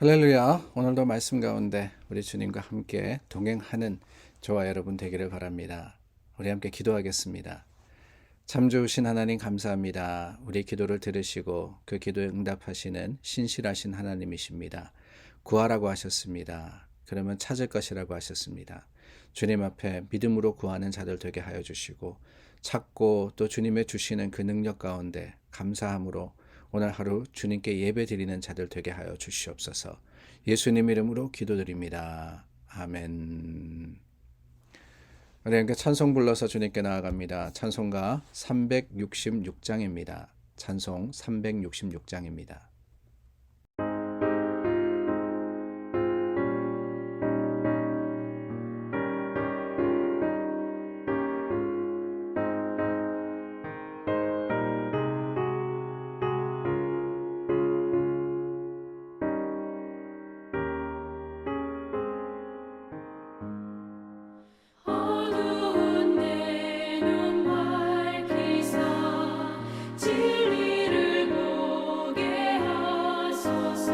할렐루야. 오늘도 말씀 가운데 우리 주님과 함께 동행하는 저와 여러분 되기를 바랍니다. 우리 함께 기도하겠습니다. 참 좋으신 하나님 감사합니다. 우리 기도를 들으시고 그 기도에 응답하시는 신실하신 하나님이십니다. 구하라고 하셨습니다. 그러면 찾을 것이라고 하셨습니다. 주님 앞에 믿음으로 구하는 자들 되게 하여 주시고 찾고 또 주님의 주시는 그 능력 가운데 감사함으로 오늘 하루 주님께 예배 드리는 자들 되게 하여 주시옵소서. 예수님 이름으로 기도드립니다. 아멘. 우리 함께 찬송 불러서 주님께 나아갑니다. 찬송가 366장입니다. 찬송 366장입니다. 어두운 내 눈 밝히사 진리를 보게 하소서.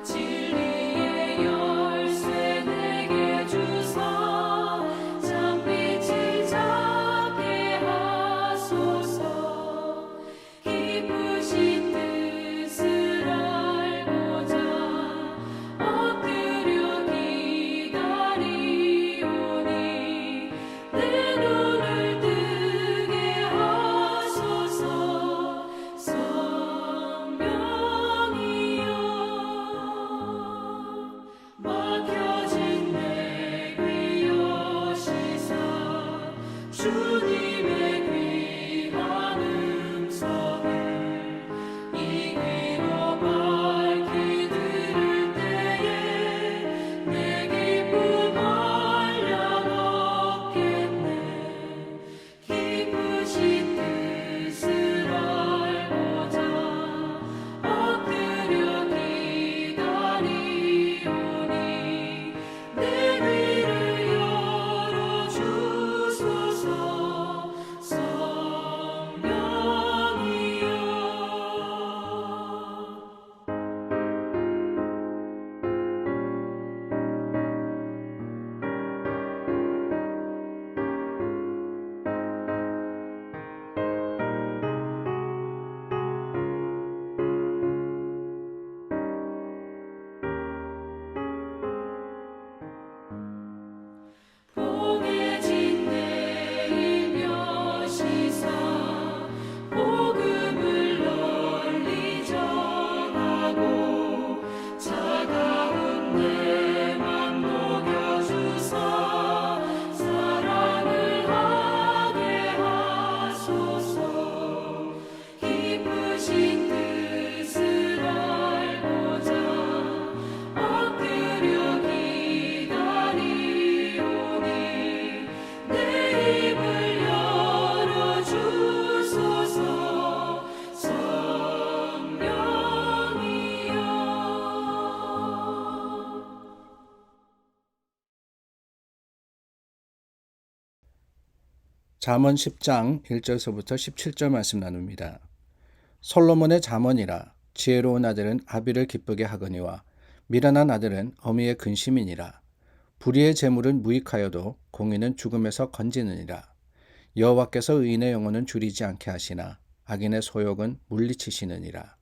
진리의 열쇠 내게 주사 참빛을 잡게 하소서. 기쁘신 뜻을 알고자 엎드려 기다리오니 내 눈을 뜨게 하소서. 성령이여 막혀진 내 귀 여시사 주님의 귀한 음성을 이 귀로 밝히 들을 때에 내 기쁨 한량없겠네. 기쁘신 뜻을 알고자 엎드려 기다리오니 내 귀를 열어주소서. 성령이여 봉해진 내 일며시사 복음을 널리 전하고 차가운 내 맘 녹여주사 사랑을 하게 하소서. 기쁘신 뜻을 알고자 엎드려 기다리오니 내 입을 열어주소서. 성령이여 잠언 10장 1절서부터 17절 말씀 나눕니다. 솔로몬의 잠언이라. 지혜로운 아들은 아비를 기쁘게 하거니와 미련한 아들은 어미의 근심이니라. 불의의 재물은 무익하여도 공의는 죽음에서 건지느니라. 여호와께서 의인의 영혼은 줄이지 않게 하시나 악인의 소욕은 물리치시느니라.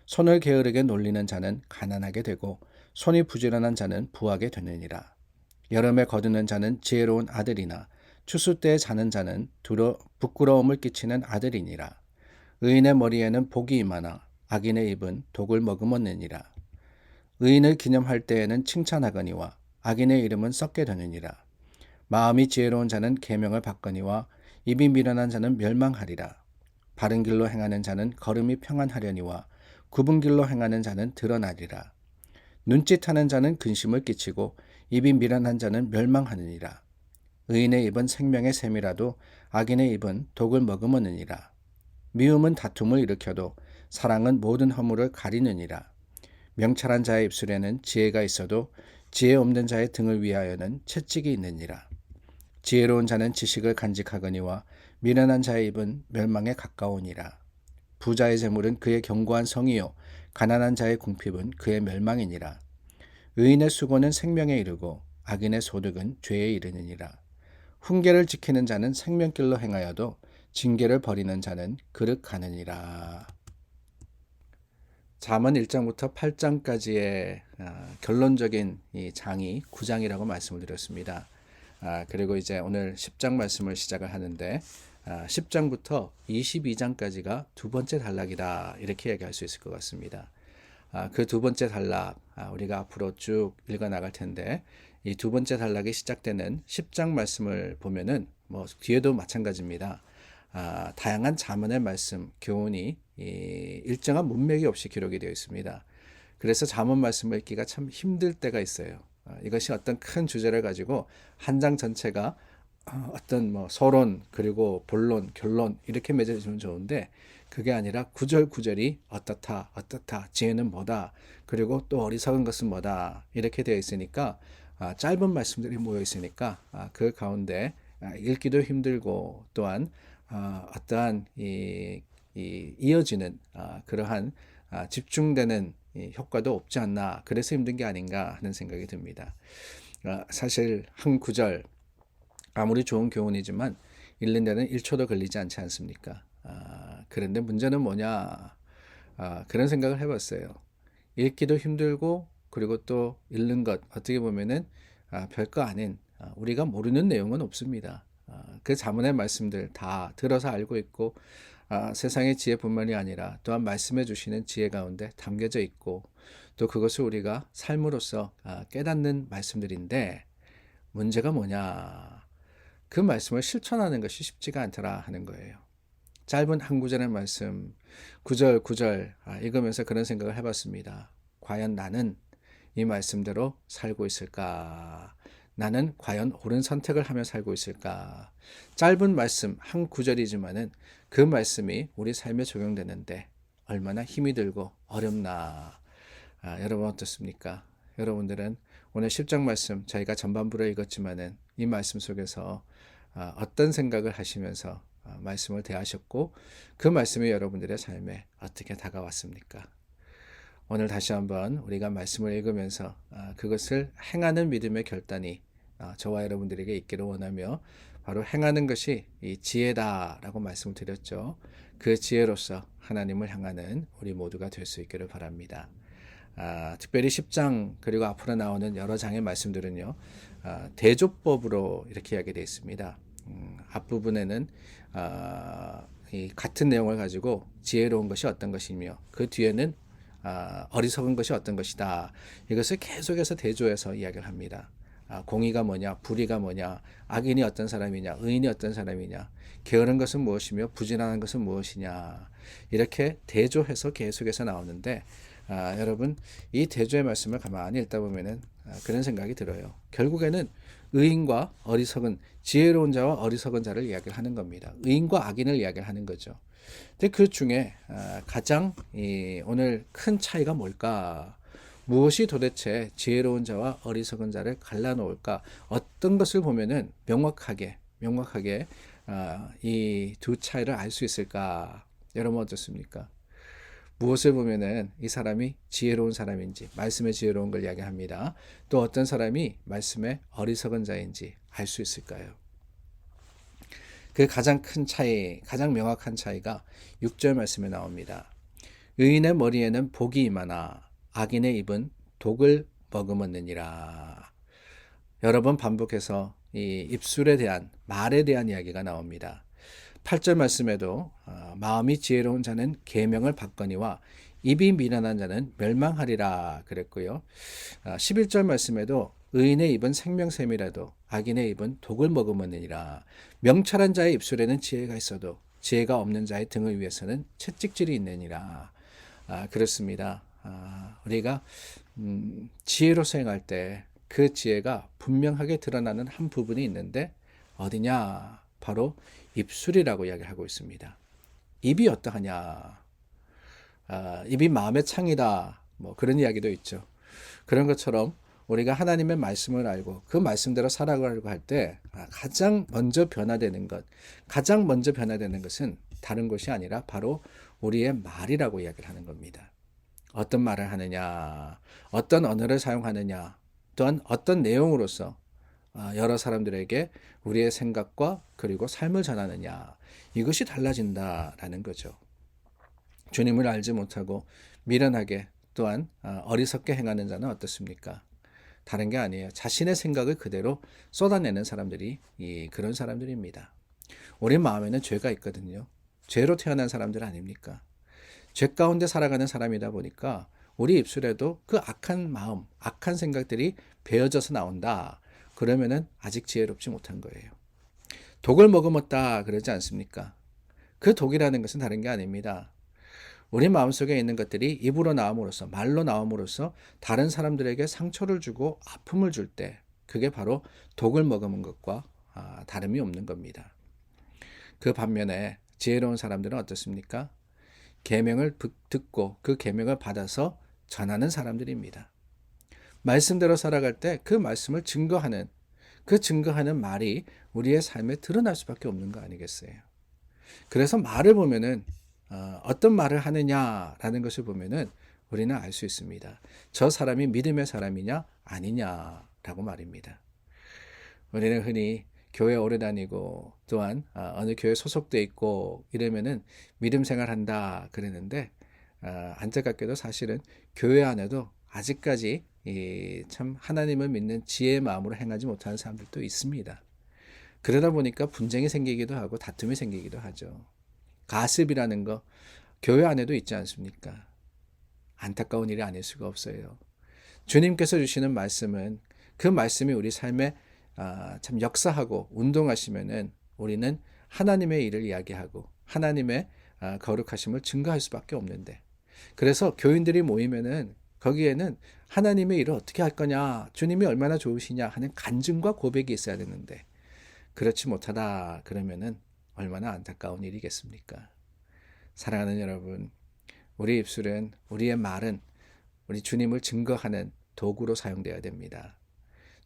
손을 게으르게 놀리는 자는 가난하게 되고 손이 부지런한 자는 부하게 되느니라. 여름에 거두는 자는 지혜로운 아들이나 추수 때에 자는 자는 부끄러움을 끼치는 아들이니라. 의인의 머리에는 복이 임하나 악인의 입은 독을 머금었느니라. 의인을 기념할 때에는 칭찬하거니와 악인의 이름은 썩게 되느니라. 마음이 지혜로운 자는 계명을 받거니와 입이 미련한 자는 멸망하리라. 바른 길로 행하는 자는 걸음이 평안하려니와 굽은 길로 행하는 자는 드러나리라. 눈짓하는 자는 근심을 끼치고 입이 미련한 자는 멸망하느니라. 의인의 입은 생명의 샘이라도 악인의 입은 독을 머금었느니라. 미움은 다툼을 일으켜도 사랑은 모든 허물을 가리느니라. 명철한 자의 입술에는 지혜가 있어도 지혜 없는 자의 등을 위하여는 채찍이 있느니라. 지혜로운 자는 지식을 간직하거니와 미련한 자의 입은 멸망에 가까우니라. 부자의 재물은 그의 견고한 성이요 가난한 자의 궁핍은 그의 멸망이니라. 의인의 수고는 생명에 이르고 악인의 소득은 죄에 이르느니라. 훈계를 지키는 자는 생명길로 행하여도 징계를 버리는 자는 그릇 가느니라. 잠언 1장부터 8장까지의 결론적인 이 장이 9장이라고 말씀을 드렸습니다. 그리고 이제 오늘 10장 말씀을 시작을 하는데 10장부터 22장까지가 두 번째 단락이다 이렇게 얘기할 수 있을 것 같습니다. 그 두 번째 단락 우리가 앞으로 쭉 읽어 나갈 텐데 이 두 번째 단락이 시작되는 10장 말씀을 보면은 뭐 뒤에도 마찬가지입니다. 다양한 잠언의 말씀, 교훈이 일정한 문맥이 없이 기록이 되어 있습니다. 그래서 잠언 말씀을 읽기가 참 힘들 때가 있어요. 이것이 어떤 큰 주제를 가지고 한 장 전체가 어떤 뭐 서론 그리고 본론, 결론 이렇게 맺어지면 좋은데 그게 아니라 구절 구절이 어떻다, 어떻다, 지혜는 뭐다, 그리고 또 어리석은 것은 뭐다 이렇게 되어 있으니까 짧은 말씀들이 모여 있으니까 그 가운데 읽기도 힘들고 또한 어떠한 이어지는 그러한 집중되는 효과도 없지 않나, 그래서 힘든 게 아닌가 하는 생각이 듭니다. 사실 한 구절 아무리 좋은 교훈이지만 읽는 데는 1초도 걸리지 않지 않습니까? 그런데 문제는 뭐냐, 그런 생각을 해봤어요. 읽기도 힘들고 그리고 또 읽는 것 어떻게 보면은 별거 아닌 우리가 모르는 내용은 없습니다. 그 자문의 말씀들 다 들어서 알고 있고 세상의 지혜뿐만이 아니라 또한 말씀해 주시는 지혜 가운데 담겨져 있고 또 그것을 우리가 삶으로써 깨닫는 말씀들인데 문제가 뭐냐, 그 말씀을 실천하는 것이 쉽지가 않더라 하는 거예요. 짧은 한 구절의 말씀 구절 구절 읽으면서 그런 생각을 해봤습니다. 과연 나는 이 말씀대로 살고 있을까? 나는 과연 옳은 선택을 하며 살고 있을까? 짧은 말씀 한 구절이지만은 그 말씀이 우리 삶에 적용되는데 얼마나 힘이 들고 어렵나. 여러분 어떻습니까? 여러분들은 오늘 10장 말씀 저희가 전반부로 읽었지만은 이 말씀 속에서 어떤 생각을 하시면서 말씀을 대하셨고 그 말씀이 여러분들의 삶에 어떻게 다가왔습니까? 오늘 다시 한번 우리가 말씀을 읽으면서 그것을 행하는 믿음의 결단이 저와 여러분들에게 있기를 원하며 바로 행하는 것이 이 지혜다라고 말씀을 드렸죠. 그 지혜로서 하나님을 향하는 우리 모두가 될 수 있기를 바랍니다. 특별히 10장 그리고 앞으로 나오는 여러 장의 말씀들은요, 대조법으로 이렇게 이야기되어 있습니다. 앞부분에는 이 같은 내용을 가지고 지혜로운 것이 어떤 것이며 그 뒤에는 어리석은 것이 어떤 것이다. 이것을 계속해서 대조해서 이야기를 합니다. 공의가 뭐냐, 불의가 뭐냐, 악인이 어떤 사람이냐, 의인이 어떤 사람이냐, 게으른 것은 무엇이며 부지런한 것은 무엇이냐, 이렇게 대조해서 계속해서 나오는데 여러분 이 대조의 말씀을 가만히 읽다 보면은 그런 생각이 들어요. 결국에는 의인과 어리석은, 지혜로운 자와 어리석은 자를 이야기를 하는 겁니다. 의인과 악인을 이야기를 하는 거죠. 근데 그 중에 가장 오늘 큰 차이가 뭘까? 무엇이 도대체 지혜로운 자와 어리석은 자를 갈라놓을까? 어떤 것을 보면은 명확하게 이 두 차이를 알 수 있을까? 여러분 어떻습니까? 무엇을 보면은 이 사람이 지혜로운 사람인지, 말씀에 지혜로운 걸 이야기합니다. 또 어떤 사람이 말씀에 어리석은 자인지 알 수 있을까요? 그 가장 큰 차이, 가장 명확한 차이가 6절 말씀에 나옵니다. 의인의 머리에는 복이 임하나 악인의 입은 독을 머금었느니라. 여러 번 반복해서 이 입술에 대한, 말에 대한 이야기가 나옵니다. 8절 말씀에도 마음이 지혜로운 자는 계명을 받거니와 입이 미련한 자는 멸망하리라 그랬고요. 11절 말씀에도 의인의 입은 생명샘이라도 악인의 입은 독을 머금었느니라. 명철한 자의 입술에는 지혜가 있어도 지혜가 없는 자의 등을 위해서는 채찍질이 있느니라. 그렇습니다. 우리가 지혜로서 행할 때 그 지혜가 분명하게 드러나는 한 부분이 있는데 어디냐? 바로 입술이라고 이야기를 하고 있습니다. 입이 어떠하냐? 입이 마음의 창이다. 뭐 그런 이야기도 있죠. 그런 것처럼 우리가 하나님의 말씀을 알고 그 말씀대로 살아가려고 할 때 가장 먼저 변화되는 것은 다른 것이 아니라 바로 우리의 말이라고 이야기를 하는 겁니다. 어떤 말을 하느냐, 어떤 언어를 사용하느냐, 또한 어떤 내용으로서 여러 사람들에게 우리의 생각과 그리고 삶을 전하느냐, 이것이 달라진다라는 거죠. 주님을 알지 못하고 미련하게 또한 어리석게 행하는 자는 어떻습니까? 다른 게 아니에요. 자신의 생각을 그대로 쏟아내는 사람들이 그런 사람들입니다. 우리 마음에는 죄가 있거든요. 죄로 태어난 사람들 아닙니까? 죄 가운데 살아가는 사람이다 보니까 우리 입술에도 그 악한 마음, 악한 생각들이 배어져서 나온다. 그러면은 아직 지혜롭지 못한 거예요. 독을 머금었다 그러지 않습니까? 그 독이라는 것은 다른 게 아닙니다. 우리 마음속에 있는 것들이 입으로 나옴으로써, 말로 나옴으로써 다른 사람들에게 상처를 주고 아픔을 줄 때 그게 바로 독을 머금은 것과 다름이 없는 겁니다. 그 반면에 지혜로운 사람들은 어떻습니까? 계명을 듣고 그 계명을 받아서 전하는 사람들입니다. 말씀대로 살아갈 때 그 말씀을 증거하는, 그 증거하는 말이 우리의 삶에 드러날 수밖에 없는 거 아니겠어요? 그래서 말을 보면은 어떤 말을 하느냐라는 것을 보면은 우리는 알 수 있습니다. 저 사람이 믿음의 사람이냐 아니냐라고 말입니다. 우리는 흔히 교회 오래 다니고 또한 어느 교회 소속돼 있고 이러면은 믿음 생활한다 그러는데 안타깝게도 사실은 교회 안에도 아직까지 참 하나님을 믿는 지혜의 마음으로 행하지 못하는 사람들도 있습니다. 그러다 보니까 분쟁이 생기기도 하고 다툼이 생기기도 하죠. 가습이라는 거 교회 안에도 있지 않습니까? 안타까운 일이 아닐 수가 없어요. 주님께서 주시는 말씀은 그 말씀이 우리 삶에 참 역사하고 운동하시면은 우리는 하나님의 일을 이야기하고 하나님의 거룩하심을 증거할 수밖에 없는데, 그래서 교인들이 모이면은 거기에는 하나님의 일을 어떻게 할 거냐, 주님이 얼마나 좋으시냐 하는 간증과 고백이 있어야 되는데 그렇지 못하다 그러면은 얼마나 안타까운 일이겠습니까? 사랑하는 여러분, 우리 입술은, 우리의 말은 우리 주님을 증거하는 도구로 사용되어야 됩니다.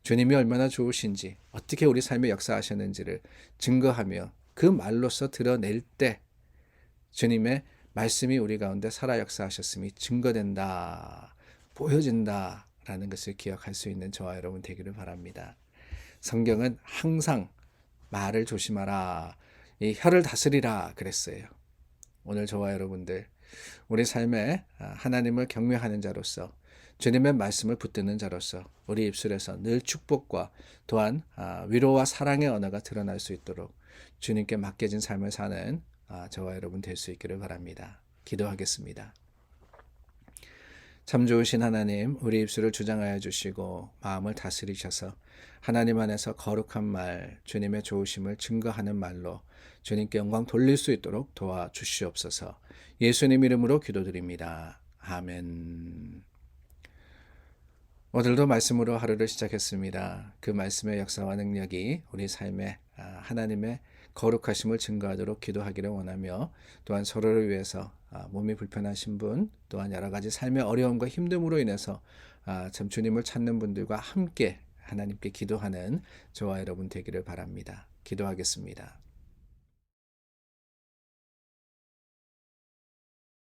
주님이 얼마나 좋으신지, 어떻게 우리 삶에 역사하셨는지를 증거하며 그 말로써 드러낼 때 주님의 말씀이 우리 가운데 살아 역사하셨음이 증거된다, 보여진다라는 것을 기억할 수 있는 저와 여러분 되기를 바랍니다. 성경은 항상 말을 조심하라, 이 혀를 다스리라 그랬어요. 오늘 저와 여러분들 우리 삶에 하나님을 경외하는 자로서, 주님의 말씀을 붙드는 자로서 우리 입술에서 늘 축복과 또한 위로와 사랑의 언어가 드러날 수 있도록 주님께 맡겨진 삶을 사는 저와 여러분 될 수 있기를 바랍니다. 기도하겠습니다. 참 좋으신 하나님, 우리 입술을 주장하여 주시고 마음을 다스리셔서 하나님 안에서 거룩한 말, 주님의 좋으심을 증거하는 말로 주님께 영광 돌릴 수 있도록 도와주시옵소서. 예수님 이름으로 기도드립니다. 아멘. 오늘도 말씀으로 하루를 시작했습니다. 그 말씀의 역사와 능력이 우리 삶에 하나님의 거룩하심을 증거하도록 기도하기를 원하며, 또한 서로를 위해서 몸이 불편하신 분, 또한 여러 가지 삶의 어려움과 힘듦으로 인해서 참 주님을 찾는 분들과 함께 하나님께 기도하는 저와 여러분 되기를 바랍니다. 기도하겠습니다.